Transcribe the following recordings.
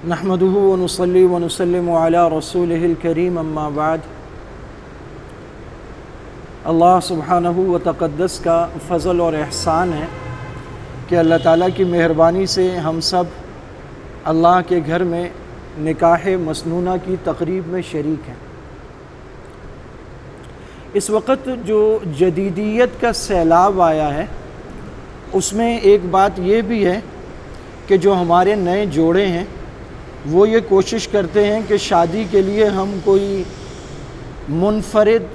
नहमदुहु व नुसल्ली व नुसल्लिमु अला रसूलिहिल करीम अम्मा बाद। अल्लाह सुब्हानहु व तक़द्दस का फ़ज़ल और एहसान है कि अल्लाह ताला की मेहरबानी से हम सब अल्लाह के घर में निकाह मसनूना की तक़रीब में शरीक हैं। इस वक्त जो जदीदियत का सैलाब आया है उसमें एक बात ये भी है कि जो हमारे नए जोड़े हैं वो ये कोशिश करते हैं कि शादी के लिए हम कोई मुनफरिद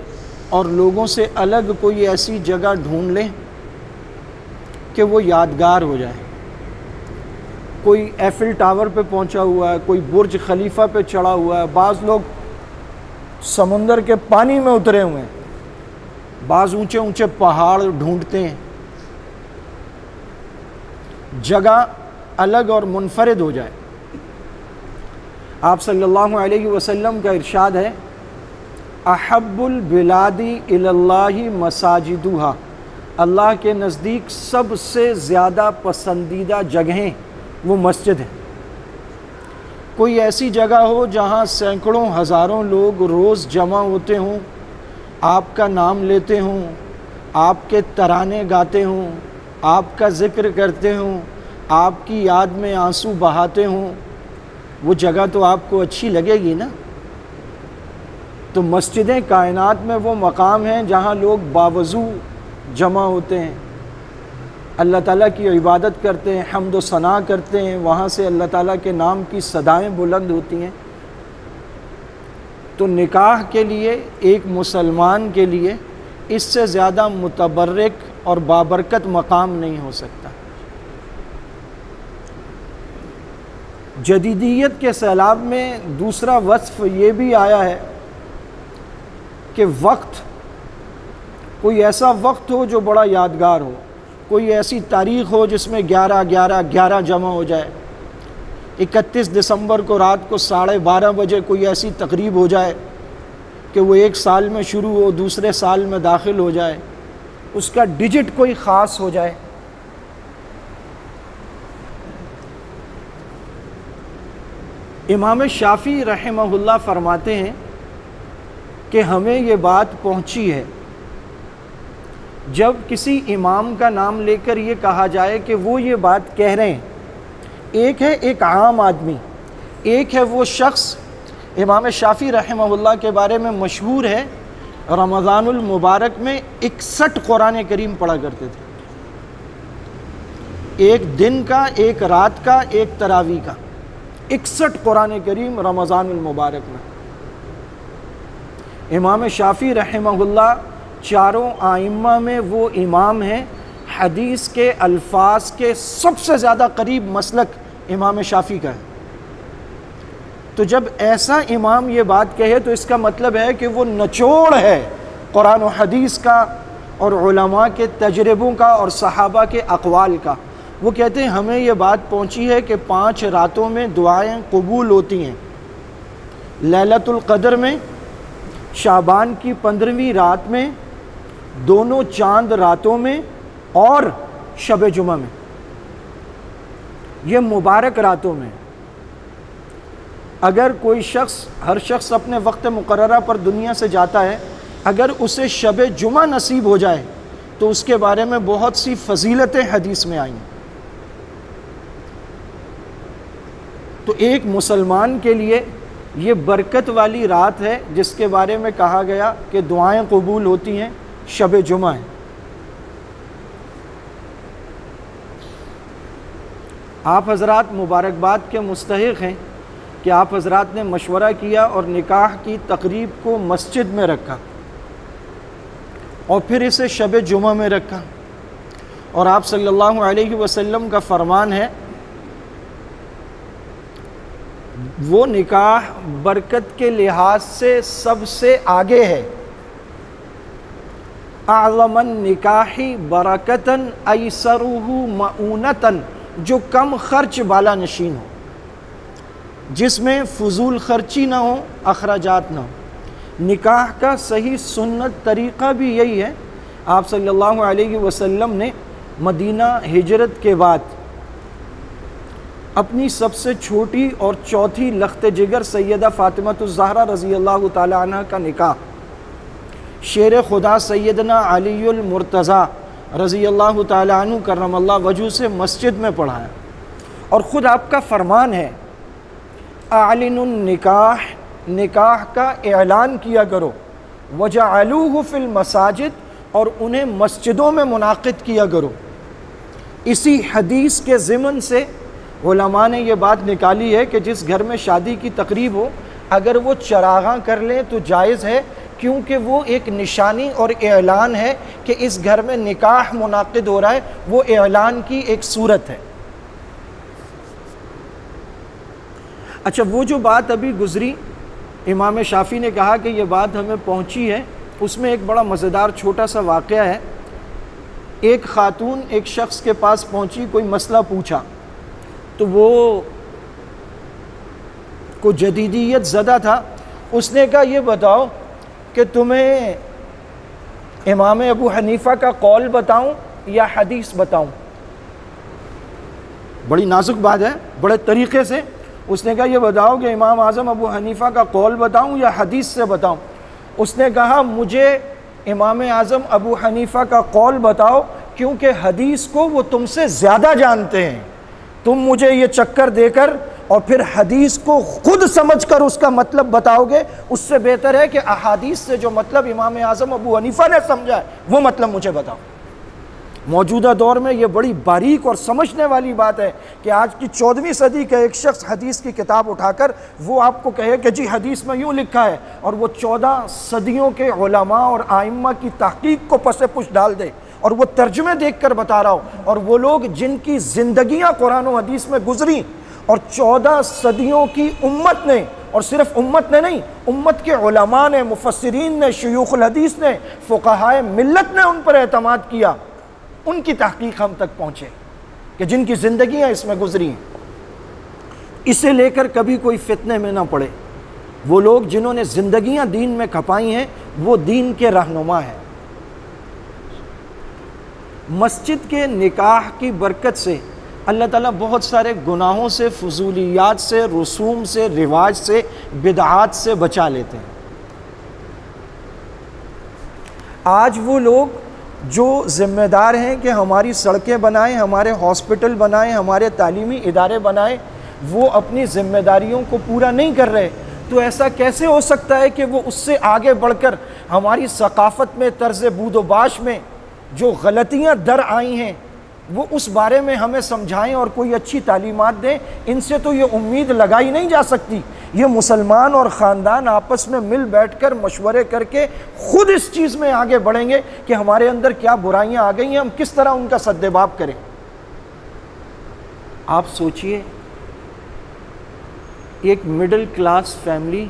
और लोगों से अलग कोई ऐसी जगह ढूंढ लें कि वो यादगार हो जाए। कोई एफिल टावर पे पहुंचा हुआ है, कोई बुर्ज खलीफा पे चढ़ा हुआ है, बाज़ लोग समुंदर के पानी में उतरे हुए हैं, बाज़ ऊंचे ऊंचे पहाड़ ढूंढते हैं। जगह अलग और मुनफरिद हो जाए। आप सल्लल्लाहु अलैहि वसल्लम का इरशाद है, अहब्बुल बिलादी इलल्लाहि मसाजिदुहा, अल्लाह के नज़दीक सबसे ज़्यादा पसंदीदा जगहें वो मस्जिद है। कोई ऐसी जगह हो जहाँ सैकड़ों हज़ारों लोग रोज़ जमा होते हों, आपका नाम लेते हों, आपके तराने गाते हों, आपका ज़िक्र करते हों, आपकी याद में आंसू बहाते हों, वो जगह तो आपको अच्छी लगेगी ना। तो मस्जिदें कायनात में वो मकाम हैं जहाँ लोग बावज़ू जमा होते हैं, अल्लाह ताला की इबादत करते हैं, हम्द व सना करते हैं, वहाँ से अल्लाह ताला के नाम की सदाएं बुलंद होती हैं। तो निकाह के लिए एक मुसलमान के लिए इससे ज़्यादा मुतबर्रिक और बाबरकत मकाम नहीं हो सकता। जदीदियत के सैलाब में दूसरा वस्फ़ ये भी आया है कि वक्त, कोई ऐसा वक्त हो जो बड़ा यादगार हो, कोई ऐसी तारीख़ हो जिसमें 11-11-11 जमा हो जाए। 31 दिसंबर को रात को 12:30 बजे कोई ऐसी तकरीब हो जाए कि वो एक साल में शुरू हो, दूसरे साल में दाखिल हो जाए, उसका डिजिट कोई ख़ास हो जाए। इमाम शाफ़ी रहमहुल्लाह फरमाते हैं कि हमें ये बात पहुंची है, जब किसी इमाम का नाम लेकर ये कहा जाए कि वो ये बात कह रहे हैं, एक है एक आम आदमी, एक है वो शख्स। इमाम शाफ़ी रहमहुल्लाह के बारे में मशहूर है, रमज़ानुल मुबारक में 61 कुरान करीम पढ़ा करते थे, एक दिन का, एक रात का, एक तरावी का, 61 कुरान करीम रमज़ानुल मुबारक में। इमाम शाफ़ी रहमहुल्लाह चारों आइम्मा में वो इमाम हैं, हदीस के अल्फाज के सबसे ज़्यादा करीब मसलक इमाम शाफ़ी का है। तो जब ऐसा इमाम ये बात कहे तो इसका मतलब है कि वो निचोड़ है कुरान और हदीस का और उलमा के तजर्बों का और सहाबा के अक़वाल का। वो कहते हैं हमें ये बात पहुंची है कि 5 रातों में दुआएं कबूल होती हैं, लैलतुल क़द्र में, शाबान की 15वीं रात में, दोनों चांद रातों में और शब जुमा में। ये मुबारक रातों में अगर कोई शख्स, हर शख्स अपने वक्त मुकर्ररा पर दुनिया से जाता है, अगर उसे शब जुमा नसीब हो जाए तो उसके बारे में बहुत सी फजीलतें हदीस में आई हैं। तो एक मुसलमान के लिए ये बरकत वाली रात है जिसके बारे में कहा गया कि दुआएं कबूल होती हैं, शब जुमा है। आप हज़रात मुबारकबाद के मुस्तहिक़ हैं कि आप हज़रात ने मशवरा किया और निकाह की तकरीब को मस्जिद में रखा और फिर इसे शब जुमा में रखा। और आप सल्लल्लाहु अलैहि वसल्लम का फरमान है, वो निकाह बरकत के लिहाज से सबसे आगे है। आज़मन निकाही बरकतन ऐसरुहु मऊनतन, जो कम खर्च बाला नशीन हो, जिसमें फजूल खर्ची ना हो, अखराजात ना हो। निकाह का सही सुन्नत तरीक़ा भी यही है। आप सल्लल्लाहु अलैहि वसल्लम ने मदीना हिजरत के बाद अपनी सबसे छोटी और चौथी लख्त जिगर सैयदा फ़ातिमतुज़ ज़हरा रज़ी अल्लाह ताला अन्हा का निकाह शेर खुदा सैयदना अलीउल मुर्तज़ा रज़ी अल्लाह ताला अन्हु करमल्लाहु वजहू से मस्जिद में पढ़ाया। और ख़ुद आपका फरमान है आलिनुन निकाह, निकाह का ऐलान किया करो, वजअलूहु फिल मसाजिद, और उन्हें मस्जिदों में मुनाक़िद किया करो। इसी हदीस के ज़िमन से उलमा ने ये बात निकाली है कि जिस घर में शादी की तकरीब हो अगर वो चरागां कर लें तो जायज़ है, क्योंकि वो एक निशानी और ऐलान है कि इस घर में निकाह मुनाक़िद हो रहा है, वो ऐलान की एक सूरत है। अच्छा, वो जो बात अभी गुज़री, इमाम शाफ़ी ने कहा कि ये बात हमें पहुंची है, उसमें एक बड़ा मज़ेदार छोटा सा वाक़या है। एक ख़ातून एक शख्स के पास पहुंची, कोई मसला पूछा, तो वो को जदीदियत ज़दा था। उसने कहा ये बताओ कि तुम्हें इमाम अबू हनीफ़ा का कौल बताऊं या हदीस बताऊं। बड़ी नाजुक बात है, बड़े तरीक़े से उसने कहा ये बताओ कि इमाम आज़म अबू हनीफ़ा का कौल बताऊं या हदीस से बताऊं। उसने कहा मुझे इमाम आज़म अबू हनीफ़ा का कौल बताओ, क्योंकि हदीस को वो तुमसे ज़्यादा जानते हैं। तुम मुझे ये चक्कर देकर और फिर हदीस को खुद समझकर उसका मतलब बताओगे, उससे बेहतर है कि अहादीस से जो मतलब इमाम आज़म अबू हनीफ़ा ने समझा है वो मतलब मुझे बताओ। मौजूदा दौर में ये बड़ी बारीक और समझने वाली बात है कि आज की 14वीं सदी का एक शख्स हदीस की किताब उठाकर वो आपको कहे कि जी हदीस में यूँ लिखा है, और वो 14 सदियों के उलमा और आइम्मा की तहकीक को पसे पुश डाल दे और वो तर्जुमे देख कर बता रहा हो। और वो लोग जिनकी ज़िंदगियाँ कुरान और हदीस में गुजरी और 14 सदियों की उम्मत ने, और सिर्फ उम्मत ने नहीं, उम्मत के उलमा ने, मुफस्सिरीन ने, शयूखुल हदीस ने, फ़ुक़हाए मिल्लत ने उन पर एतमाद किया, उनकी तहकीक हम तक पहुँचे कि जिनकी ज़िंदगियाँ इसमें गुजरी हैं। इसे लेकर कभी कोई फितने में ना पड़े। वो लोग जिन्होंने ज़िंदगियाँ दीन में खपाई हैं वो दीन के रहनुमा हैं। मस्जिद के निकाह की बरकत से अल्लाह ताला बहुत सारे गुनाहों से, फजूलियात से, रसूम से, रिवाज से, बिदआत से बचा लेते हैं। आज वो लोग जो ज़िम्मेदार हैं कि हमारी सड़कें बनाएं, हमारे हॉस्पिटल बनाएं, हमारे तालीमी इदारे बनाएं, वो अपनी ज़िम्मेदारियों को पूरा नहीं कर रहे। तो ऐसा कैसे हो सकता है कि वो उससे आगे बढ़कर हमारी सकाफ़त में, तर्ज़ बूदोबाश में जो गलतियाँ दर आई हैं वो उस बारे में हमें समझाएं और कोई अच्छी तालीमात दें। इनसे तो ये उम्मीद लगाई नहीं जा सकती। ये मुसलमान और ख़ानदान आपस में मिल बैठकर मशवरे करके ख़ुद इस चीज़ में आगे बढ़ेंगे कि हमारे अंदर क्या बुराइयां आ गई हैं, हम किस तरह उनका सद्देबाब करें। आप सोचिए, एक मिडिल क्लास फैमिली,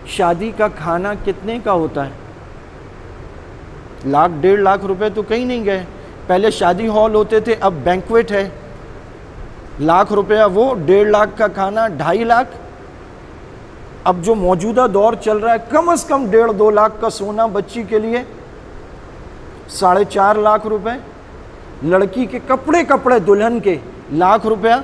शादी का खाना कितने का होता है? 1 लाख 1.5 लाख रुपए तो कहीं नहीं गए। पहले शादी हॉल होते थे, अब बैंक्वेट है। 1 लाख रुपया वो, 1.5 लाख का खाना, 2.5 लाख। अब जो मौजूदा दौर चल रहा है, कम से कम 1.5-2 लाख का सोना बच्ची के लिए, 4.5 लाख रुपए। लड़की के कपड़े दुल्हन के 1 लाख रुपया,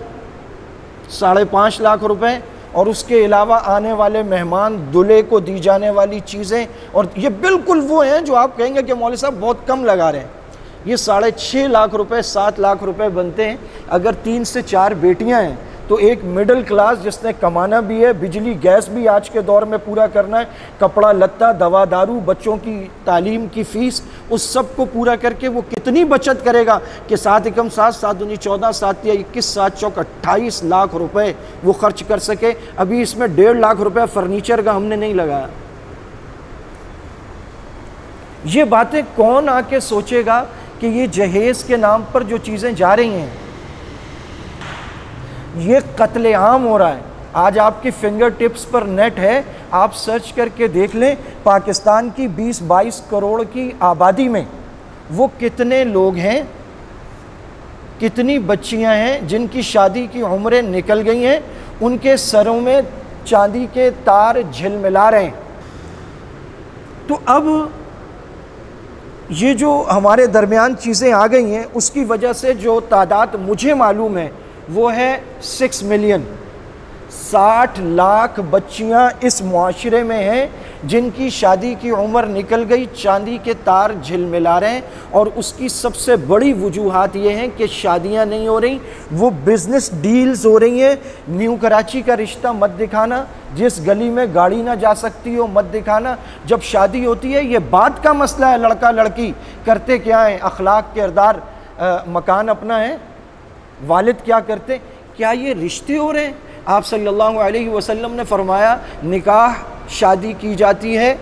5.5 लाख रुपए, और उसके अलावा आने वाले मेहमान, दूल्हे को दी जाने वाली चीज़ें। और ये बिल्कुल वो हैं जो आप कहेंगे कि मौलवी साहब बहुत कम लगा रहे हैं। ये 6.5 लाख रुपए, 7 लाख रुपए बनते हैं। अगर 3 से 4 बेटियां हैं तो एक मिडिल क्लास जिसने कमाना भी है, बिजली गैस भी आज के दौर में पूरा करना है, कपड़ा लत्ता, दवा दारू, बच्चों की तालीम की फ़ीस, उस सब को पूरा करके वो कितनी बचत करेगा कि 7 एकम 7, 7 दूनी 14, 7 या 21, 7 चौक 28 लाख रुपए वो खर्च कर सके। अभी इसमें 1.5 लाख रुपए फर्नीचर का हमने नहीं लगाया। ये बातें कौन आके सोचेगा कि ये जहेज़ के नाम पर जो चीज़ें जा रही हैं, ये कत्लेआम हो रहा है। आज आपकी फिंगर टिप्स पर नेट है, आप सर्च करके देख लें, पाकिस्तान की 20-22 करोड़ की आबादी में वो कितने लोग हैं, कितनी बच्चियां हैं जिनकी शादी की उम्रें निकल गई हैं, उनके सरों में चांदी के तार झिलमिला रहे हैं। तो अब ये जो हमारे दरमियान चीज़ें आ गई हैं, उसकी वजह से जो तादाद मुझे मालूम है वो है 6 मिलियन। 60 लाख बच्चियां इस मुआशरे में हैं जिनकी शादी की उम्र निकल गई, चांदी के तार झिलमिला रहे हैं, और उसकी सबसे बड़ी वजूहात ये हैं कि शादियां नहीं हो रही, वो बिजनेस डील्स हो रही हैं। न्यू कराची का रिश्ता मत दिखाना, जिस गली में गाड़ी ना जा सकती हो मत दिखाना। जब शादी होती है ये बात का मसला है, लड़का लड़की करते क्या है, अखलाक किरदार, मकान अपना है, वालिद क्या करते, क्या ये रिश्ते हो रहे हैं? आप सल्लल्लाहु अलैहि वसल्लम ने फरमाया निकाह शादी की जाती है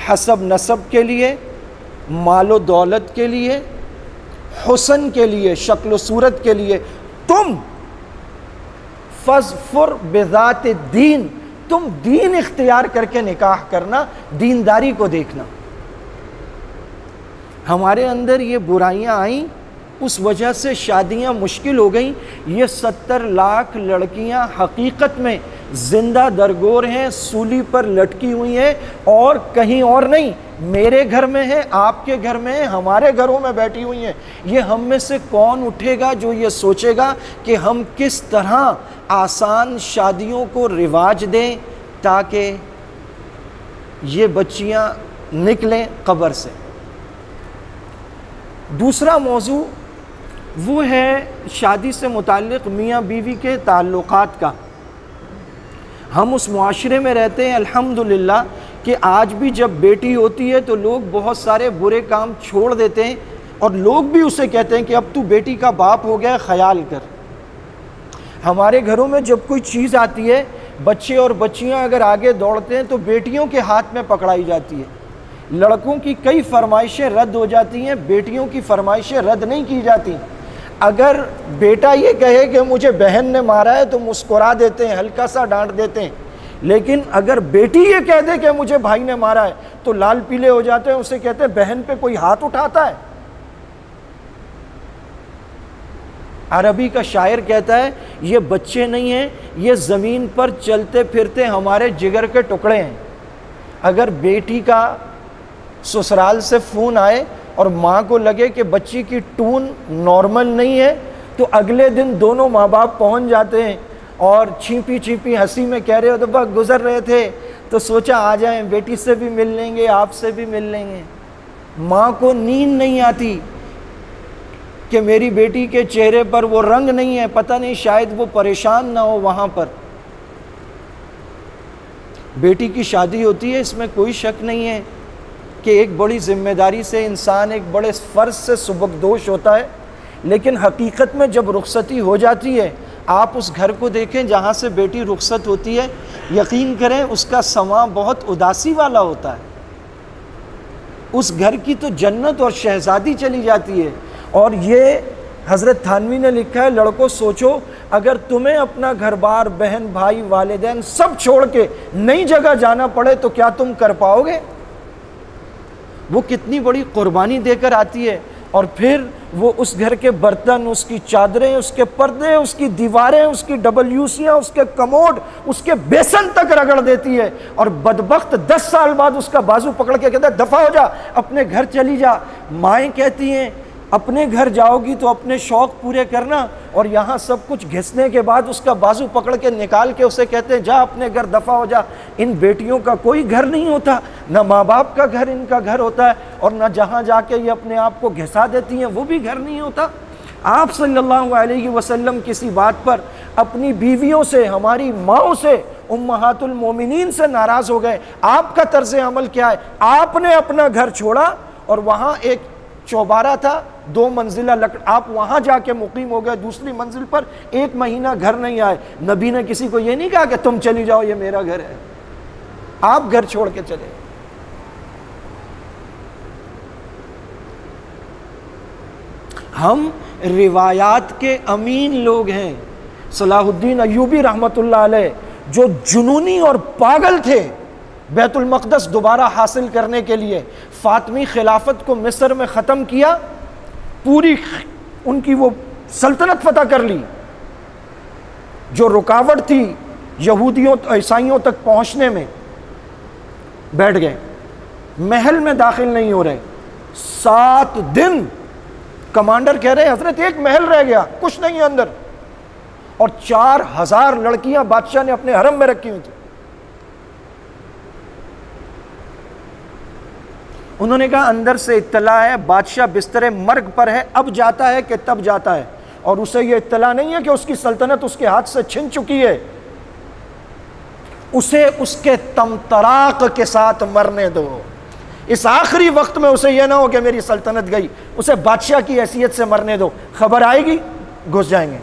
हसब नसब के लिए, मालो दौलत के लिए, हुस्न के लिए, शक्ल सूरत के लिए। तुम फज़फुर बिज़ात दीन, तुम दीन इख्तियार करके निकाह करना, दीनदारी को देखना। हमारे अंदर ये बुराइयां आई, उस वजह से शादियां मुश्किल हो गई। ये 70 लाख लड़कियां हकीकत में जिंदा दरगोर हैं, सूली पर लटकी हुई हैं, और कहीं और नहीं, मेरे घर में है, आपके घर में है, हमारे घरों में बैठी हुई हैं। ये हम में से कौन उठेगा जो ये सोचेगा कि हम किस तरह आसान शादियों को रिवाज दें ताकि ये बच्चियां निकलें कब्र से। दूसरा मौजू वो है शादी से मुताल्लिक़ मियाँ बीवी के ताल्लुक़ात का। हम उस मुआशरे में रहते हैं अल्हम्दुलिल्लाह कि आज भी जब बेटी होती है तो लोग बहुत सारे बुरे काम छोड़ देते हैं, और लोग भी उसे कहते हैं कि अब तू बेटी का बाप हो गया, ख्याल कर। हमारे घरों में जब कोई चीज़ आती है, बच्चे और बच्चियां अगर आगे दौड़ते हैं तो बेटियों के हाथ में पकड़ाई जाती है। लड़कों की कई फरमाइशें रद्द हो जाती हैं, बेटियों की फरमाइशें रद्द नहीं की जाती। अगर बेटा ये कहे कि मुझे बहन ने मारा है तो मुस्कुरा देते हैं, हल्का सा डांट देते हैं, लेकिन अगर बेटी ये कह दे कि मुझे भाई ने मारा है तो लाल पीले हो जाते हैं, उसे कहते हैं बहन पे कोई हाथ उठाता है। अरबी का शायर कहता है ये बच्चे नहीं हैं, ये ज़मीन पर चलते फिरते हमारे जिगर के टुकड़े हैं। अगर बेटी का ससुराल से फ़ोन आए और माँ को लगे कि बच्ची की टून नॉर्मल नहीं है, तो अगले दिन दोनों माँ बाप पहुँच जाते हैं और छिपी छिपी हंसी में कह रहे हो तो बस गुजर रहे थे तो सोचा आ जाएं, बेटी से भी मिल लेंगे, आपसे भी मिल लेंगे। माँ को नींद नहीं आती कि मेरी बेटी के चेहरे पर वो रंग नहीं है, पता नहीं शायद वो परेशान ना हो वहाँ पर। बेटी की शादी होती है, इसमें कोई शक नहीं है कि एक बड़ी ज़िम्मेदारी से इंसान एक बड़े फ़र्ज से सुबकदोश होता है, लेकिन हकीकत में जब रुखसती हो जाती है, आप उस घर को देखें जहाँ से बेटी रुखसत होती है, यकीन करें उसका समा बहुत उदासी वाला होता है। उस घर की तो जन्नत और शहज़ादी चली जाती है। और ये हज़रत थानवी ने लिखा है, लड़कों सोचो अगर तुम्हें अपना घर बार, बहन भाई, वालिदैन सब छोड़ के नई जगह जाना पड़े तो क्या तुम कर पाओगे? वो कितनी बड़ी कुर्बानी देकर आती है, और फिर वो उस घर के बर्तन, उसकी चादरें, उसके पर्दे, उसकी दीवारें, उसकी डबल्यूसियाँ, उसके कमोड, उसके बेसन तक रगड़ देती है। और बदबख्त 10 साल बाद उसका बाजू पकड़ के कहता है दफ़ा हो जा, अपने घर चली जा। माएँ कहती हैं अपने घर जाओगी तो अपने शौक़ पूरे करना, और यहाँ सब कुछ घिसने के बाद उसका बाजू पकड़ के निकाल के उसे कहते हैं जा अपने घर दफ़ा हो जा। इन बेटियों का कोई घर नहीं होता, ना माँ बाप का घर इनका घर होता है, और ना जहाँ जाके ये अपने आप को घिसा देती हैं वो भी घर नहीं होता। आप सल्लल्लाहु अलैहि वसल्लम किसी बात पर अपनी बीवियों से, हमारी माँओं से, उम्महातुल मोमिनीन से नाराज़ हो गए। आपका तर्ज़ अमल क्या है? आपने अपना घर छोड़ा और वहाँ एक चौबारा था, 2 मंजिला लकड़, आप वहाँ जाके मुकीम हो गए। दूसरी मंजिल पर 1 महीना घर नहीं आए। नबी ने किसी को ये नहीं कहा कि तुम चली जाओ, ये मेरा घर है। आप घर छोड़ के चले। हम रिवायात के अमीन लोग हैं। सलाहुद्दीन अय्यूबी रहमतुल्लाह अलैह जो जुनूनी और पागल थे, बैतुल मक़दस दोबारा हासिल करने के लिए फ़ातिमी खिलाफत को मिस्र में ख़त्म किया, पूरी उनकी वो सल्तनत फतह कर ली। जो रुकावट थी यहूदियों ईसाइयों तक पहुंचने में, बैठ गए, महल में दाखिल नहीं हो रहे। 7 दिन कमांडर कह रहे हैं हजरत एक महल रह गया, कुछ नहीं है अंदर। और 4000 लड़कियां बादशाह ने अपने हरम में रखी हुई थी। उन्होंने कहा अंदर से इत्तला है बादशाह बिस्तरे मर्ग पर है, अब जाता है कि तब जाता है, और उसे यह इत्तला नहीं है कि उसकी सल्तनत उसके हाथ से छिन चुकी है, उसे उसके तमतराक के साथ मरने दो। इस आखिरी वक्त में उसे यह ना हो कि मेरी सल्तनत गई, उसे बादशाह की हैसियत से मरने दो, खबर आएगी घुस जाएंगे।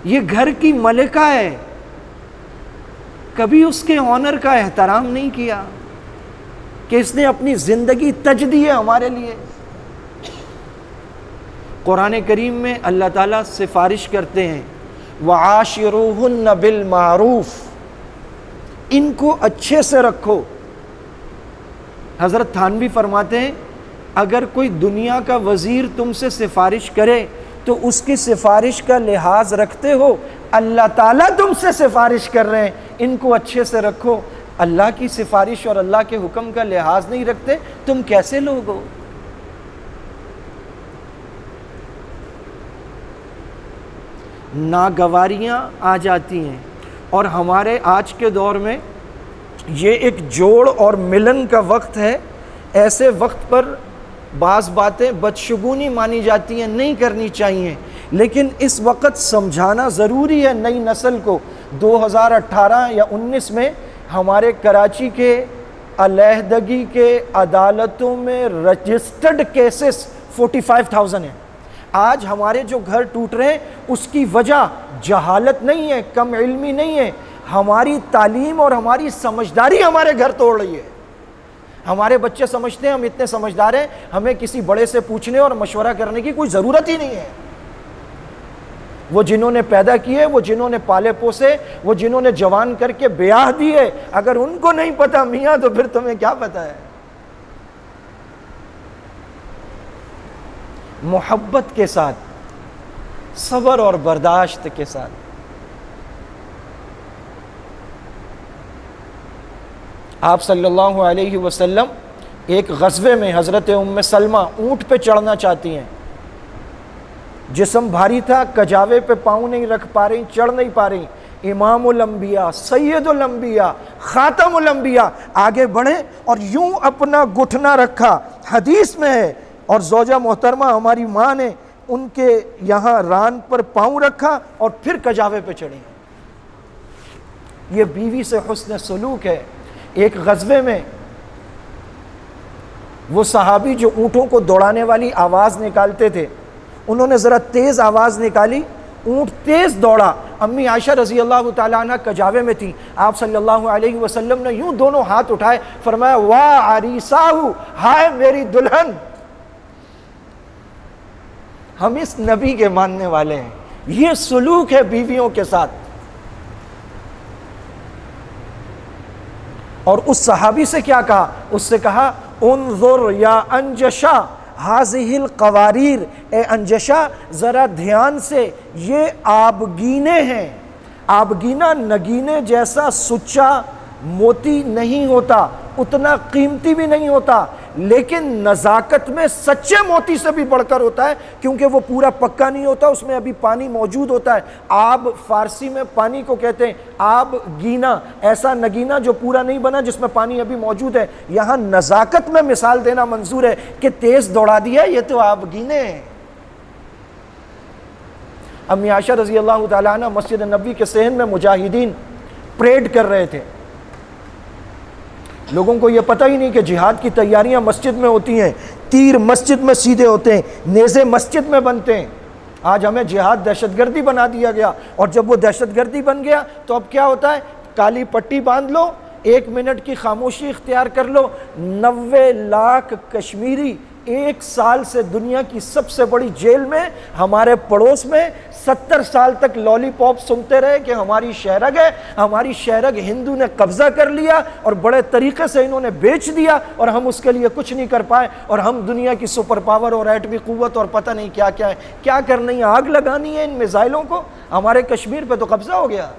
ये घर की मलिका है, कभी उसके ऑनर का एहतराम नहीं किया कि इसने अपनी जिंदगी तज दी है हमारे लिए। कुरान करीम में अल्लाह ताला सिफारिश करते हैं वआशिरूहुन्ना बिल मारूफ, इनको अच्छे से रखो। हज़रत थानवी फरमाते हैं अगर कोई दुनिया का वज़ीर तुमसे सिफारिश करे तो उसकी सिफारिश का लिहाज रखते हो, अल्लाह ताला तुमसे सिफारिश कर रहे हैं, इनको अच्छे से रखो। अल्लाह की सिफारिश और अल्लाह के हुक्म का लिहाज नहीं रखते, तुम कैसे लोग हो? नागवारियां आ जाती हैं, और हमारे आज के दौर में ये एक जोड़ और मिलन का वक्त है। ऐसे वक्त पर बाज़ बातें बदशगुनी मानी जाती हैं, नहीं करनी चाहिए, लेकिन इस वक्त समझाना ज़रूरी है नई नस्ल को। 2018 या 19 में हमारे कराची के अलहदगी के अदालतों में रजिस्टर्ड केसेस 45,000 हैं। आज हमारे जो घर टूट रहे हैं उसकी वजह जहालत नहीं है, कम इल्मी नहीं है, हमारी तालीम और हमारी समझदारी हमारे घर तोड़ रही है। हमारे बच्चे समझते हैं हम इतने समझदार हैं, हमें किसी बड़े से पूछने और मशवरा करने की कोई ज़रूरत ही नहीं है। वो जिन्होंने पैदा किए, वो जिन्होंने पाले पोसे, वो जिन्होंने जवान करके ब्याह दिए, अगर उनको नहीं पता मियाँ तो फिर तुम्हें क्या पता है। मोहब्बत के साथ, सब्र और बर्दाश्त के साथ। आप सल्लल्लाहु अलैहि वसल्लम एक ग़ज़वे में हज़रत उम्मे सलमा ऊँट पे चढ़ना चाहती हैं, जिस्म भारी था, कजावे पे पाँव नहीं रख पा रही, चढ़ नहीं पा रही। इमामुल अंबिया, सैयदुल अंबिया, खातमुल अंबिया आगे बढ़े और यूं अपना घुटना रखा, हदीस में है, और ज़ौजा मोहतरमा हमारी माँ ने उनके यहाँ रान पर पाँव रखा और फिर कजावे पे चढ़ी। ये बीवी से हुस्न सलूक है। एक ग़ज़वे में वो सहाबी जो ऊँटों को दौड़ाने वाली आवाज़ निकालते थे, उन्होंने ज़रा तेज़ आवाज़ निकाली, ऊँट तेज़ दौड़ा। अम्मी आयशा रज़ी अल्लाह तआला अन्हा कजावे में थी, आप सल्लल्लाहु अलैहि वसल्लम ने यूँ दोनों हाथ उठाए, फरमाया वाह आरीसाहु, हाय मेरी दुल्हन। हम इस नबी के मानने वाले हैं। ये सुलूक है बीवियों के साथ। और उस सहाबी से क्या कहा? उससे कहा उन्ज़ुर या अंजशा हाज़िहिल क़वारीर, ए अंजशा ज़रा ध्यान से, ये आबगीने हैं। आबगीना नगीने जैसा सुच्चा मोती नहीं होता, उतना कीमती भी नहीं होता, लेकिन नज़ाकत में सच्चे मोती से भी बढ़कर होता है, क्योंकि वो पूरा पक्का नहीं होता, उसमें अभी पानी मौजूद होता है। आब फारसी में पानी को कहते हैं आब गीना, ऐसा नगीना जो पूरा नहीं बना, जिसमें पानी अभी मौजूद है। यहाँ नज़ाकत में मिसाल देना मंजूर है कि तेज़ दौड़ा दिया, ये तो आब गीने हैं। अम्मी आयशा रज़ी अल्लाह तआला अन्हा मस्जिद नबवी के सहन में मुजाहिदीन परेड कर रहे थे। लोगों को यह पता ही नहीं कि जिहाद की तैयारियां मस्जिद में होती हैं, तीर मस्जिद में सीधे होते हैं, नेज़े मस्जिद में बनते हैं। आज हमें जिहाद दहशतगर्दी बना दिया गया, और जब वो दहशतगर्दी बन गया तो अब क्या होता है, काली पट्टी बांध लो, 1 मिनट की खामोशी इख्तियार कर लो। 90 लाख कश्मीरी 1 साल से दुनिया की सबसे बड़ी जेल में, हमारे पड़ोस में 70 साल तक लॉलीपॉप सुनते रहे कि हमारी शहरग है, हमारी शहरग हिंदू ने कब्जा कर लिया और बड़े तरीके से इन्होंने बेच दिया, और हम उसके लिए कुछ नहीं कर पाए, और हम दुनिया की सुपर पावर और एटमी कुव्वत और पता नहीं क्या क्या है, क्या करनी है, आग लगानी है इन मिसाइलों को। हमारे कश्मीर पे तो कब्जा हो गया।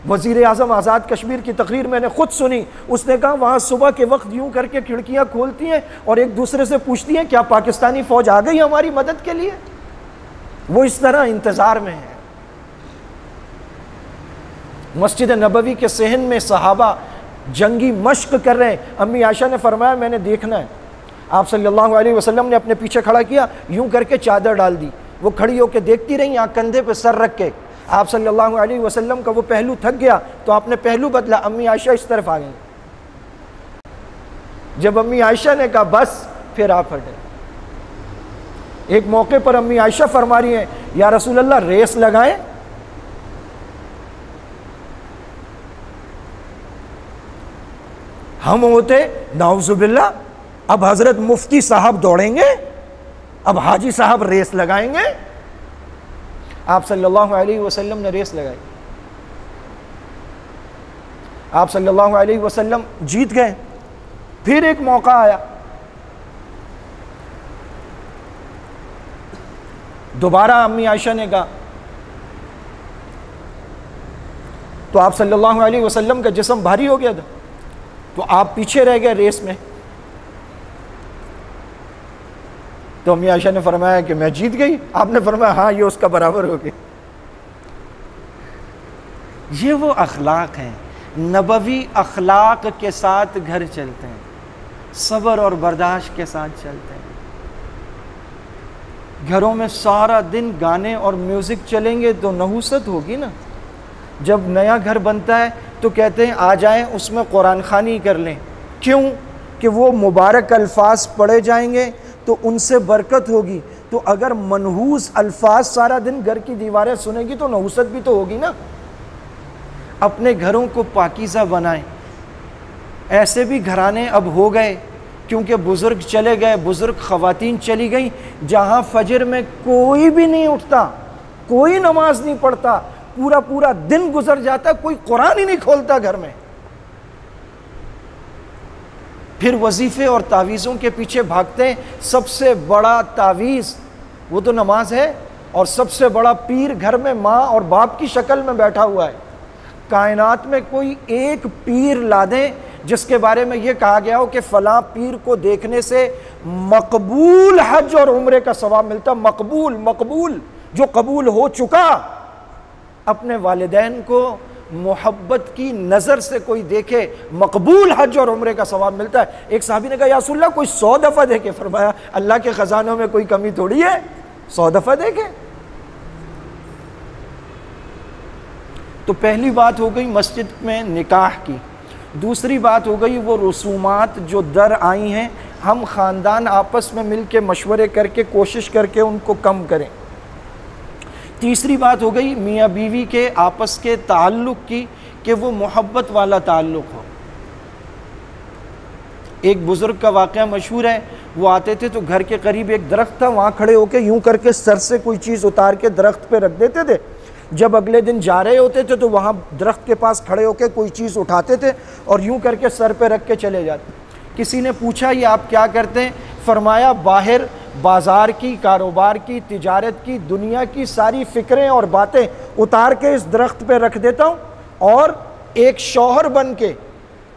वज़ीर आज़म आज़ाद कश्मीर की तकरीर मैंने खुद सुनी, उसने कहा वहाँ सुबह के वक्त यूँ करके खिड़कियाँ खोलती हैं और एक दूसरे से पूछती हैं क्या पाकिस्तानी फ़ौज आ गई हमारी मदद के लिए। वो इस तरह इंतज़ार में है। मस्जिद नबवी के सहन में सहाबा जंगी मश्क कर रहे हैं। अम्मी आयशा ने फरमाया मैंने देखना है। आप सल्लल्लाहु अलैहि वसल्लम ने अपने पीछे खड़ा किया, यूं करके चादर डाल दी। वो खड़ी होकर देखती रही, यहाँ कंधे पे सर रख के। आप सल्लल्लाहु अलैहि वसल्लम का वो पहलू थक गया तो आपने पहलू बदला, अम्मी आयशा इस तरफ आ गई। जब अम्मी आयशा ने कहा बस, फिर आप हटे। एक मौके पर अम्मी आयशा फरमा रही है, या रसूल अल्लाह रेस लगाएं? हम होते नाउजुबिल्ला, अब हजरत मुफ्ती साहब दौड़ेंगे, अब हाजी साहब रेस लगाएंगे। आप सल्लल्लाहु अलैहि वसल्लम ने रेस लगाई। आप सल्लल्लाहु अलैहि वसल्लम जीत गए। फिर एक मौका आया, दोबारा अम्मी आयशा ने कहा, तो आप सल्लल्लाहु अलैहि वसल्लम का जिस्म भारी हो गया था, तो आप पीछे रह गए रेस में। तो अम्मी आयशा ने फरमाया कि मैं जीत गई। आपने फरमाया हाँ, ये उसका बराबर हो गया। ये वो अखलाक हैं, नबवी अखलाक के साथ घर चलते हैं, सब्र और बर्दाश्त के साथ चलते हैं। घरों में सारा दिन गाने और म्यूज़िक चलेंगे तो नहुसत होगी ना। जब नया घर बनता है तो कहते हैं आ जाएं, उसमें कुरान खानी कर लें। क्यों? कि वो मुबारक अल्फाज पढ़े जाएंगे तो उनसे बरकत होगी। तो अगर मनहूस अल्फाज सारा दिन घर की दीवारें सुनेगी तो नहुसत भी तो होगी ना। अपने घरों को पाकीज़ा बनाएं। ऐसे भी घराने अब हो गए, क्योंकि बुज़ुर्ग चले गए, बुज़ुर्ग ख़वातीन चली गई, जहाँ फजर में कोई भी नहीं उठता, कोई नमाज नहीं पढ़ता, पूरा पूरा दिन गुजर जाता, कोई कुरान ही नहीं खोलता घर में। फिर वजीफ़े और तावीज़ों के पीछे भागते हैं। सबसे बड़ा तावीज़ वो तो नमाज है, और सबसे बड़ा पीर घर में माँ और बाप की शक्ल में बैठा हुआ है। कायनात में कोई एक पीर ला दें जिसके बारे में यह कहा गया हो कि फ़लाँ पीर को देखने से मकबूल हज और उम्रे का सवाब मिलता। मकबूल, मकबूल जो कबूल हो चुका। अपने वालिदैन को मोहब्बत की नज़र से कोई देखे, मकबूल हज और उम्रे का सवाब मिलता है। एक साहबी ने कहा या रसूलल्लाह कोई 100 दफ़ा देखे? फरमाया अल्लाह के ख़जानों में कोई कमी थोड़ी है, 100 दफ़ा देखे। तो पहली बात हो गई मस्जिद में निकाह की। दूसरी बात हो गई वो रसूमात जो दर आई हैं, हम ख़ानदान आपस में मिल के मशवरे करके कोशिश करके उनको कम करें। तीसरी बात हो गई मियाँ बीवी के आपस के ताल्लुक़ की, कि वो मोहब्बत वाला ताल्लुक़ हो। एक बुज़ुर्ग का वाक़या मशहूर है। वो आते थे तो घर के करीब एक दरख्त था, वहाँ खड़े होकर यूँ करके सर से कोई चीज़ उतार के दरख्त पे रख देते थे। जब अगले दिन जा रहे होते थे तो वहाँ दरख्त के पास खड़े होकर कोई चीज़ उठाते थे और यूँ करके सर पे रख के चले जाते। किसी ने पूछा ये आप क्या करते हैं? फरमाया बाहर बाज़ार की, कारोबार की, तिजारत की, दुनिया की सारी फ़िक्रें और बातें उतार के इस दरख्त पे रख देता हूँ, और एक शौहर बन के,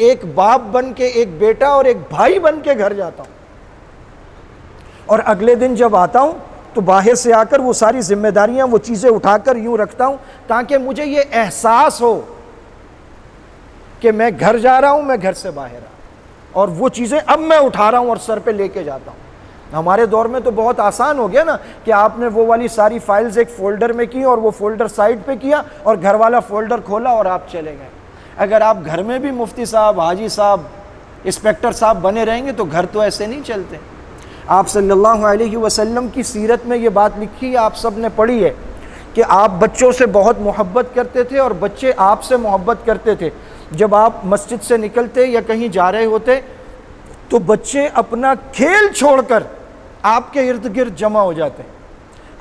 एक बाप बन के, एक बेटा और एक भाई बन के घर जाता हूँ। और अगले दिन जब आता हूँ तो बाहर से आकर वो सारी जिम्मेदारियां, वो चीज़ें उठाकर यूं रखता हूं ताकि मुझे ये एहसास हो कि मैं घर जा रहा हूं, मैं घर से बाहर आ, और वो चीज़ें अब मैं उठा रहा हूं और सर पे लेके जाता हूं। हमारे दौर में तो बहुत आसान हो गया ना कि आपने वो वाली सारी फाइल्स एक फ़ोल्डर में की और वो फ़ोल्डर साइड पे किया और घर वाला फ़ोल्डर खोला और आप चले गए। अगर आप घर में भी मुफ्ती साहब, हाजी साहब, इंस्पेक्टर साहब बने रहेंगे तो घर तो ऐसे नहीं चलते। आप सल्लल्लाहु अलैहि वसल्लम की सीरत में ये बात लिखी है, आप सब ने पढ़ी है कि आप बच्चों से बहुत मोहब्बत करते थे और बच्चे आपसे मोहब्बत करते थे। जब आप मस्जिद से निकलते या कहीं जा रहे होते तो बच्चे अपना खेल छोड़कर आपके इर्द गिर्द जमा हो जाते हैं।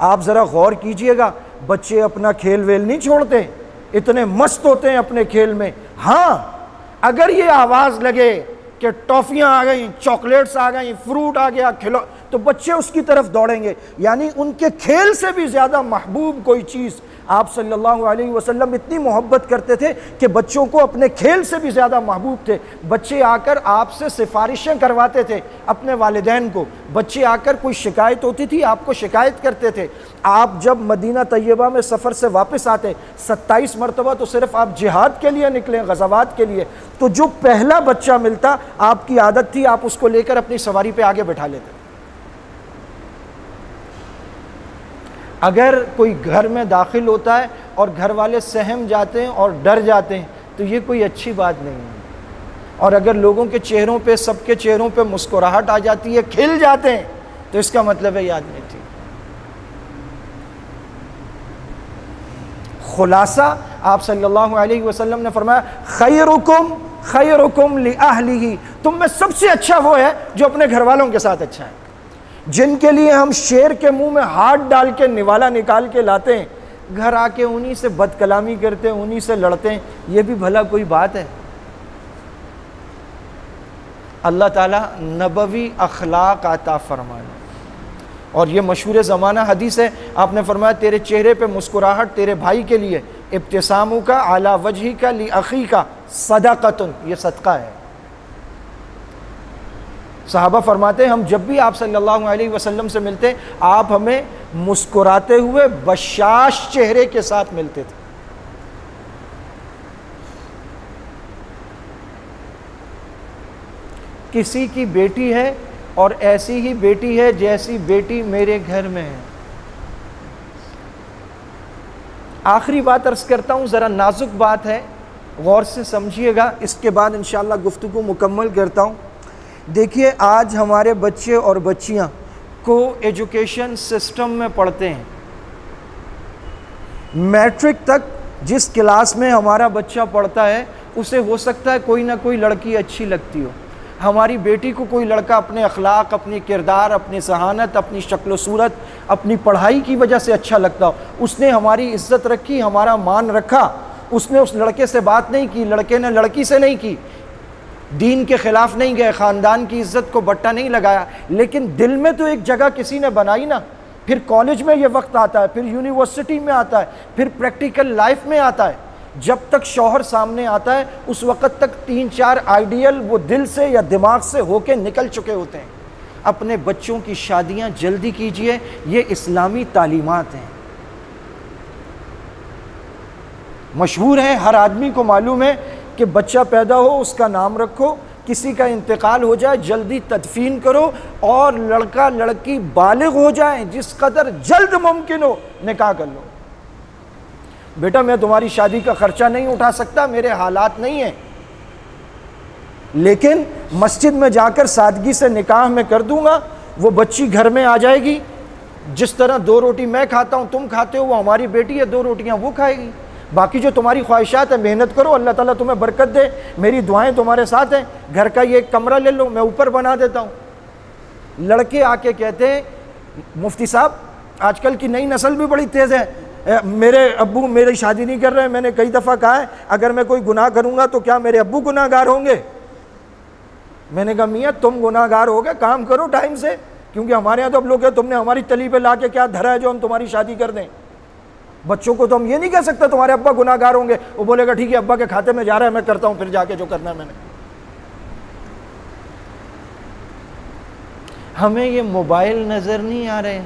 आप ज़रा गौर कीजिएगा, बच्चे अपना खेल वेल नहीं छोड़ते, इतने मस्त होते हैं अपने खेल में। हाँ, अगर ये आवाज़ लगे कि टॉफ़ियाँ आ गई, चॉकलेट्स आ गई, फ्रूट आ गया, खिलो, तो बच्चे उसकी तरफ दौड़ेंगे। यानी उनके खेल से भी ज़्यादा महबूब कोई चीज़ आप सल्लल्लाहु अलैहि वसल्लम इतनी मोहब्बत करते थे कि बच्चों को अपने खेल से भी ज़्यादा महबूब थे। बच्चे आकर आपसे सिफारिशें करवाते थे अपने वालिदैन को, बच्चे आकर कोई शिकायत होती थी आपको शिकायत करते थे। आप जब मदीना तैयबा में सफ़र से वापस आते 27 मरतबा तो सिर्फ आप जिहाद के लिए निकले, गज़वात के लिए, तो जो पहला बच्चा मिलता आपकी आदत थी आप उसको लेकर अपनी सवारी पे आगे बैठा लेते। अगर कोई घर में दाखिल होता है और घर वाले सहम जाते हैं और डर जाते हैं तो ये कोई अच्छी बात नहीं है। और अगर लोगों के चेहरों पे, सबके चेहरों पे मुस्कुराहट आ जाती है, खिल जाते हैं, तो इसका मतलब है ये आदमी ठीक। खुलासा आप सल्लल्लाहु अलैहि वसल्लम ने फरमाया खैरुकुम खैरुकुम लिअहलिही, तुम में सबसे अच्छा वो है जो अपने घर वालों के साथ अच्छा है। जिनके लिए हम शेर के मुंह में हाथ डाल के निवाला निकाल के लाते हैं, घर आके उन्हीं से बदकलामी करते हैं, उन्हीं से लड़ते हैं, ये भी भला कोई बात है? अल्लाह ताला नबवी अखलाक आता फरमाए। और ये मशहूर ज़माना हदीस है, आपने फरमाया तेरे चेहरे पे मुस्कुराहट तेरे भाई के लिए, इब्तिसामु का अला वजही का ली अखी का सदाकतुन, ये सदका है। सहाबा फरमाते हैं हम जब भी आप सल्लल्लाहु अलैहि वसल्लम से मिलते आप हमें मुस्कुराते हुए बशाश चेहरे के साथ मिलते थे। किसी की बेटी है और ऐसी ही बेटी है जैसी बेटी मेरे घर में है। आखिरी बात अर्ज करता हूं, जरा नाजुक बात है, गौर से समझिएगा, इसके बाद इंशाअल्लाह गुफ्तगू मुकम्मल करता हूं। देखिए आज हमारे बच्चे और बच्चियां को एजुकेशन सिस्टम में पढ़ते हैं। मैट्रिक तक जिस क्लास में हमारा बच्चा पढ़ता है उसे हो सकता है कोई ना कोई लड़की अच्छी लगती हो। हमारी बेटी को कोई लड़का अपने अखलाक, अपने किरदार, अपनी सहानत, अपनी शक्ल सूरत, अपनी पढ़ाई की वजह से अच्छा लगता हो। उसने हमारी इज्जत रखी, हमारा मान रखा, उसने उस लड़के से बात नहीं की, लड़के ने लड़की से नहीं की, दीन के ख़िलाफ़ नहीं गए, ख़ानदान की इज़्ज़त को बट्टा नहीं लगाया, लेकिन दिल में तो एक जगह किसी ने बनाई ना। फिर कॉलेज में ये वक्त आता है, फिर यूनिवर्सिटी में आता है, फिर प्रैक्टिकल लाइफ में आता है। जब तक शौहर सामने आता है उस वक़्त तक 3-4 आइडियल वो दिल से या दिमाग से होके निकल चुके होते हैं। अपने बच्चों की शादियां जल्दी कीजिए, ये इस्लामी तालीमात हैं। मशहूर है, हर आदमी को मालूम है कि बच्चा पैदा हो उसका नाम रखो, किसी का इंतकाल हो जाए जल्दी तदफीन करो, और लड़का लड़की बालिग हो जाए जिस कदर जल्द मुमकिन हो निकाह कर लो। बेटा मैं तुम्हारी शादी का खर्चा नहीं उठा सकता, मेरे हालात नहीं हैं, लेकिन मस्जिद में जाकर सादगी से निकाह में कर दूंगा। वो बच्ची घर में आ जाएगी, जिस तरह 2 रोटी मैं खाता हूँ तुम खाते हो, वो हमारी बेटी है 2 रोटियाँ वो खाएगी। बाकी जो तुम्हारी ख्वाहिशात है मेहनत करो, अल्लाह ताला तुम्हें बरकत दे, मेरी दुआएं तुम्हारे साथ हैं। घर का ये एक कमरा ले लो, मैं ऊपर बना देता हूँ। लड़के आके कहते हैं मुफ्ती साहब आजकल की नई नस्ल भी बड़ी तेज़ है, मेरे अब्बू मेरी शादी नहीं कर रहे हैं। मैंने कई दफ़ा कहा है अगर मैं कोई गुनाह करूँगा तो क्या मेरे अब्बू गुनाहगार होंगे? मैंने कहा मियाँ तुम गुनाहगार हो गए, काम करो टाइम से, क्योंकि हमारे यहाँ तो अब लोग हैं तुमने हमारी तली पे ला के क्या धरा है जो हम तुम्हारी शादी कर दें। बच्चों को तो हम ये नहीं कह सकते तुम्हारे अब्बा गुनाहगार होंगे, वो बोलेगा ठीक है अब्बा के खाते में जा रहा है मैं करता हूँ फिर जाके जो करना है मैंने। हमें ये मोबाइल नज़र नहीं आ रहे,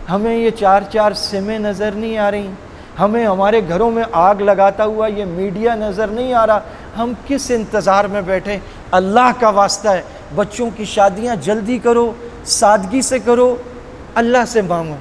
हमें ये 4-4 सिमें नज़र नहीं आ रही, हमें हमारे घरों में आग लगाता हुआ ये मीडिया नज़र नहीं आ रहा। हम किस इंतज़ार में बैठे? अल्लाह का वास्ता है बच्चों की शादियाँ जल्दी करो, सादगी से करो, अल्लाह से मांगो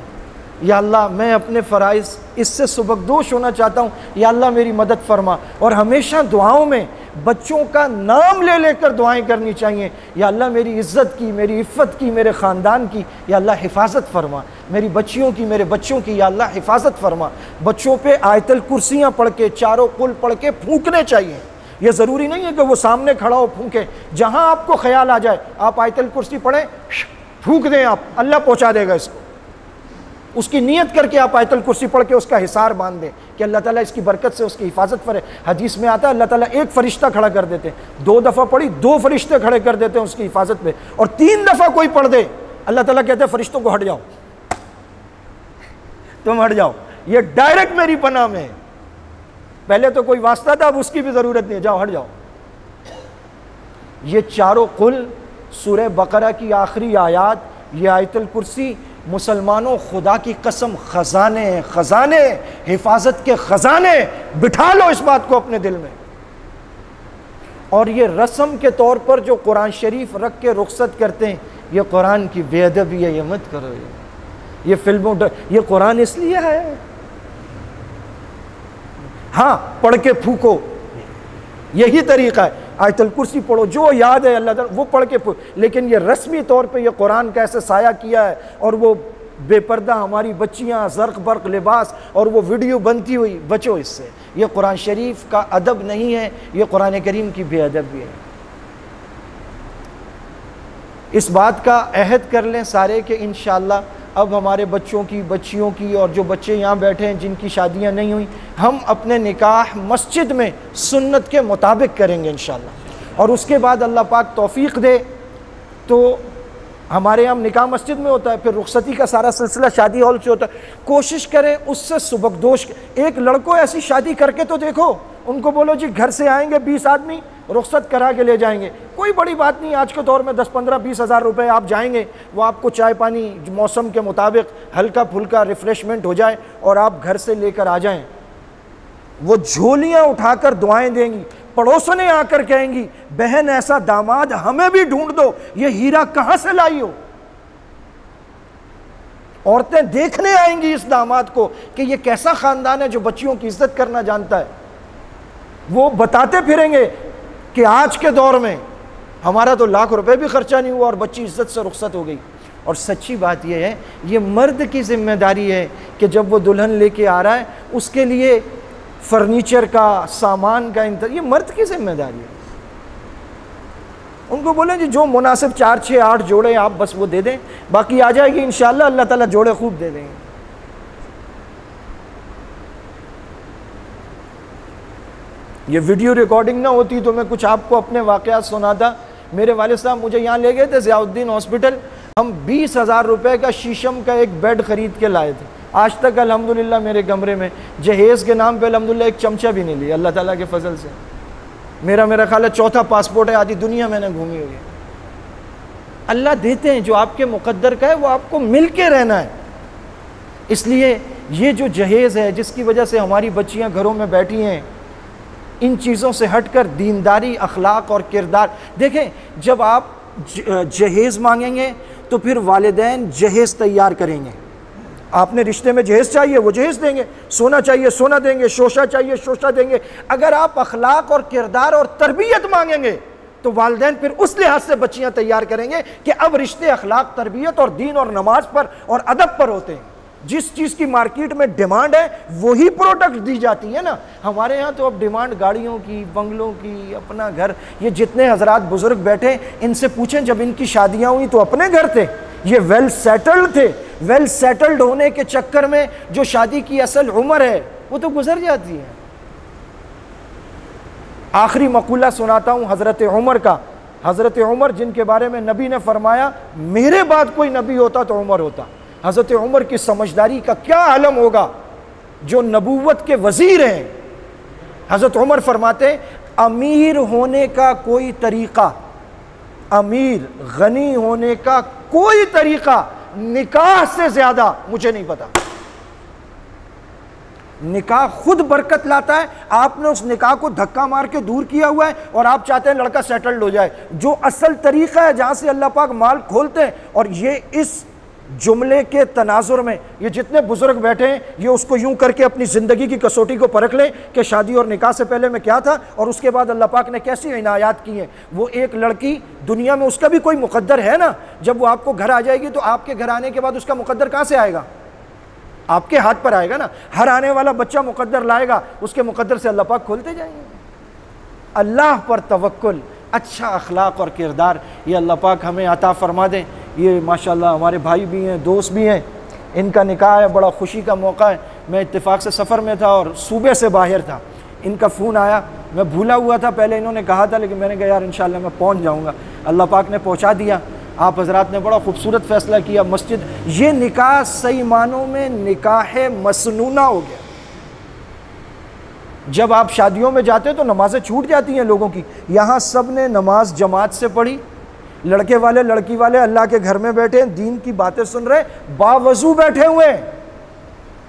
या अल्लाह मैं अपने फ़राइज़ इससे सुबकदोश होना चाहता हूँ, या अल्लाह मेरी मदद फरमा। और हमेशा दुआओं में बच्चों का नाम ले लेकर दुआएं करनी चाहिए, या अल्लाह मेरी इज़्ज़त की, मेरी इफ़्फ़त की, मेरे ख़ानदान की या अल्लाह हिफाजत फरमा, मेरी बच्चियों की, मेरे बच्चों की या अल्लाह हिफाजत फरमा। बच्चों पे आयतल कुर्सियाँ पढ़ के, चारों कुल पढ़ के फूंकने चाहिए। ये ज़रूरी नहीं है कि वो सामने खड़ा हो फूंके, जहाँ आपको ख्याल आ जाए आप आयतल कुर्सी पढ़ें फूंक दें, आप अल्लाह पहुँचा देगा इसको। उसकी नीयत करके आप आयतल कुर्सी पढ़ के उसका हिसार बांध दें कि अल्लाह ताला इसकी बरकत से उसकी हिफाजत करे। हदीस में आता है अल्लाह ताला एक फ़रिश्ता खड़ा कर देते हैं, 2 दफ़ा पढ़ी 2 फरिश्ते खड़े कर देते हैं उसकी हिफाजत पे, और 3 दफ़ा कोई पढ़ दे अल्लाह ताला कहते हैं फरिश्तों को हट जाओ, तुम हट जाओ, ये डायरेक्ट मेरी पनाह में है। पहले तो कोई वास्ता था, अब उसकी भी ज़रूरत नहीं है, जाओ हट जाओ। ये चारों कुल सूरह बकरा की आखिरी आयात, ये आयतुल कुर्सी, मुसलमानों खुदा की कसम खजाने खजाने, हिफाजत के खजाने, बिठा लो इस बात को अपने दिल में। और ये रस्म के तौर पर जो कुरान शरीफ रख के रुखसत करते हैं, ये कुरान की बेअदबी है, ये मत करो। ये फिल्मों, ये कुरान इसलिए है, हाँ पढ़ के फूको, यही तरीका है। आयतुल कुर्सी पढ़ो, जो याद है अल्लाह ताला वो पढ़ के फूको। लेकिन ये रस्मी तौर पे ये कुरान कैसे साया किया है, और वो बेपर्दा हमारी बच्चियां ज़र्क बर्क लिबास और वो वीडियो बनती हुई, बचो इससे। ये कुरान शरीफ का अदब नहीं है, ये कुरान करीम की बेअदबी है। इस बात का अहद कर लें सारे कि इंशाअल्लाह अब हमारे बच्चों की, बच्चियों की, और जो बच्चे यहाँ बैठे हैं जिनकी शादियाँ नहीं हुई, हम अपने निकाह मस्जिद में सुन्नत के मुताबिक करेंगे इंशाअल्लाह। और उसके बाद अल्लाह पाक तौफीक दे तो हमारे यहाँ निकाह मस्जिद में होता है, फिर रुखसती का सारा सिलसिला शादी हॉल से होता है। कोशिश करें उससे सुबकदोश, एक लड़कों ऐसी शादी करके तो देखो, उनको बोलो जी घर से आएंगे 20 आदमी, रुखसत करा के ले जाएंगे, कोई बड़ी बात नहीं। आज के दौर में 10, 15, 20 हज़ार रुपये आप जाएंगे, वो आपको चाय पानी मौसम के मुताबिक हल्का फुल्का रिफ़्रेशमेंट हो जाए और आप घर से लेकर आ जाएं। वो झोलियाँ उठाकर दुआएं देंगी, पड़ोसने आकर कहेंगी बहन ऐसा दामाद हमें भी ढूंढ दो, ये हीरा कहाँ से लाई हो। औरतें देखने आएंगी इस दामाद को कि ये कैसा ख़ानदान है जो बच्चियों की इज्जत करना जानता है। वो बताते फिरेंगे कि आज के दौर में हमारा तो लाख रुपए भी खर्चा नहीं हुआ और बच्ची इज्जत से रुखसत हो गई। और सच्ची बात यह है, ये मर्द की जिम्मेदारी है कि जब वो दुल्हन लेके आ रहा है उसके लिए फर्नीचर का, सामान का ये मर्द की जिम्मेदारी है। उनको बोले जी जो मुनासिब 4, 6, 8 जोड़े आप बस वो दे दें, बाकी आ जाएगी इंशाअल्लाह, अल्लाह ताला जोड़े खूब दे देंगे। ये वीडियो रिकॉर्डिंग ना होती तो मैं कुछ आपको अपने वाक़यात सुनाता। मेरे वालिद साहब मुझे यहाँ ले गए थे ज़ियाउद्दीन हॉस्पिटल, हम 20,000 रुपये का शीशम का एक बेड ख़रीद के लाए थे। आज तक अल्हम्दुलिल्लाह मेरे कमरे में जहेज़ के नाम पे अल्हम्दुलिल्लाह एक चमचा भी नहीं लिया, अल्लाह ताला के फजल से। मेरा ख्याल है 4था पासपोर्ट है, आधी दुनिया मैंने घूमी हुई है। अल्लाह देते हैं, जो आपके मुक़द्दर का है वो आपको मिल के रहना है। इसलिए ये जो जहेज़ है जिसकी वजह से हमारी बच्चियाँ घरों में बैठी हैं, इन चीज़ों से हटकर दीनदारी, अखलाक और किरदार देखें। जब आप जहेज़ मांगेंगे तो फिर वालिदैन जहेज़ तैयार करेंगे। आपने रिश्ते में जहेज़ चाहिए वो जहेज़ देंगे, सोना चाहिए सोना देंगे, शोशा चाहिए शोशा देंगे। अगर आप अखलाक और किरदार और तरबियत मांगेंगे तो वालिदैन फिर उस लिहाज से बच्चियाँ तैयार करेंगे कि अब रिश्ते अखलाक, तरबियत और दीन और नमाज पर और अदब पर होते हैं। जिस चीज़ की मार्केट में डिमांड है वही प्रोडक्ट दी जाती है ना। हमारे यहाँ तो अब डिमांड गाड़ियों की, बंगलों की, अपना घर। ये जितने हजरात बुजुर्ग बैठे इनसे पूछें, जब इनकी शादियाँ हुई तो अपने घर थे, ये वेल सेटल्ड थे। वेल सेटल्ड होने के चक्कर में जो शादी की असल उम्र है वो तो गुजर जाती है। आखिरी मकूला सुनाता हूँ हज़रत उमर का। हज़रत उमर जिनके बारे में नबी ने फरमाया मेरे बाद कोई नबी होता तो उमर होता। हज़रत उमर की समझदारी का क्या आलम होगा, जो नबूवत के वज़ीर हैं। हज़रत उमर फरमाते अमीर होने का कोई तरीक़ा, अमीर गनी होने का कोई तरीक़ा निकाह से ज़्यादा मुझे नहीं पता। निकाह खुद बरकत लाता है। आपने उस निकाह को धक्का मार के दूर किया हुआ है और आप चाहते हैं लड़का सेटल्ड हो जाए। जो असल तरीक़ा है जहाँ से अल्लाह पाक माल खोलते हैं, और ये इस जुमले के तनाजुर में ये जितने बुजुर्ग बैठे हैं ये उसको यूं करके अपनी ज़िंदगी की कसौटी को परख लें कि शादी और निकाह से पहले मैं क्या था और उसके बाद अल्लाह पाक ने कैसी इनायात की हैं। वो एक लड़की दुनिया में, उसका भी कोई मुक़द्दर है ना। जब वो आपको घर आ जाएगी तो आपके घर आने के बाद उसका मुक़द्दर कहाँ से आएगा? आपके हाथ पर आएगा ना। हर आने वाला बच्चा मुक़द्दर लाएगा, उसके मुक़द्दर से अल्लाह पाक खोलते जाएंगे। अल्लाह पर तवक्कुल, अच्छा अखलाक और किरदार, ये अल्लाह पाक हमें अता फरमा दें। ये माशाल्लाह हमारे भाई भी हैं, दोस्त भी हैं, इनका निकाह है, बड़ा खुशी का मौका है। मैं इत्तेफाक से सफ़र में था और सूबे से बाहर था, इनका फ़ोन आया, मैं भूला हुआ था। पहले इन्होंने कहा था लेकिन मैंने कहा यार इंशाल्लाह मैं पहुंच जाऊंगा। अल्लाह पाक ने पहुंचा दिया। आप हजरात ने बड़ा खूबसूरत फैसला किया, मस्जिद, ये निकाह सही मानों में निकाह मसनूना हो गया। जब आप शादियों में जाते तो नमाजें छूट जाती हैं लोगों की, यहाँ सब ने नमाज जमात से पढ़ी, लड़के वाले लड़की वाले अल्लाह के घर में बैठे, दीन की बातें सुन रहे, बावजू बैठे हुए।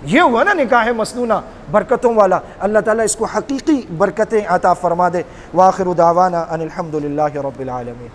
ये हुआ ना निकाह मसनूना, बरकतों वाला। अल्लाह ताला इसको हकीकी बरकतें अता फरमा दे। वाखिरु दावाना अनिल हम्दुलिल्लाहि रब्बिल आलमीन।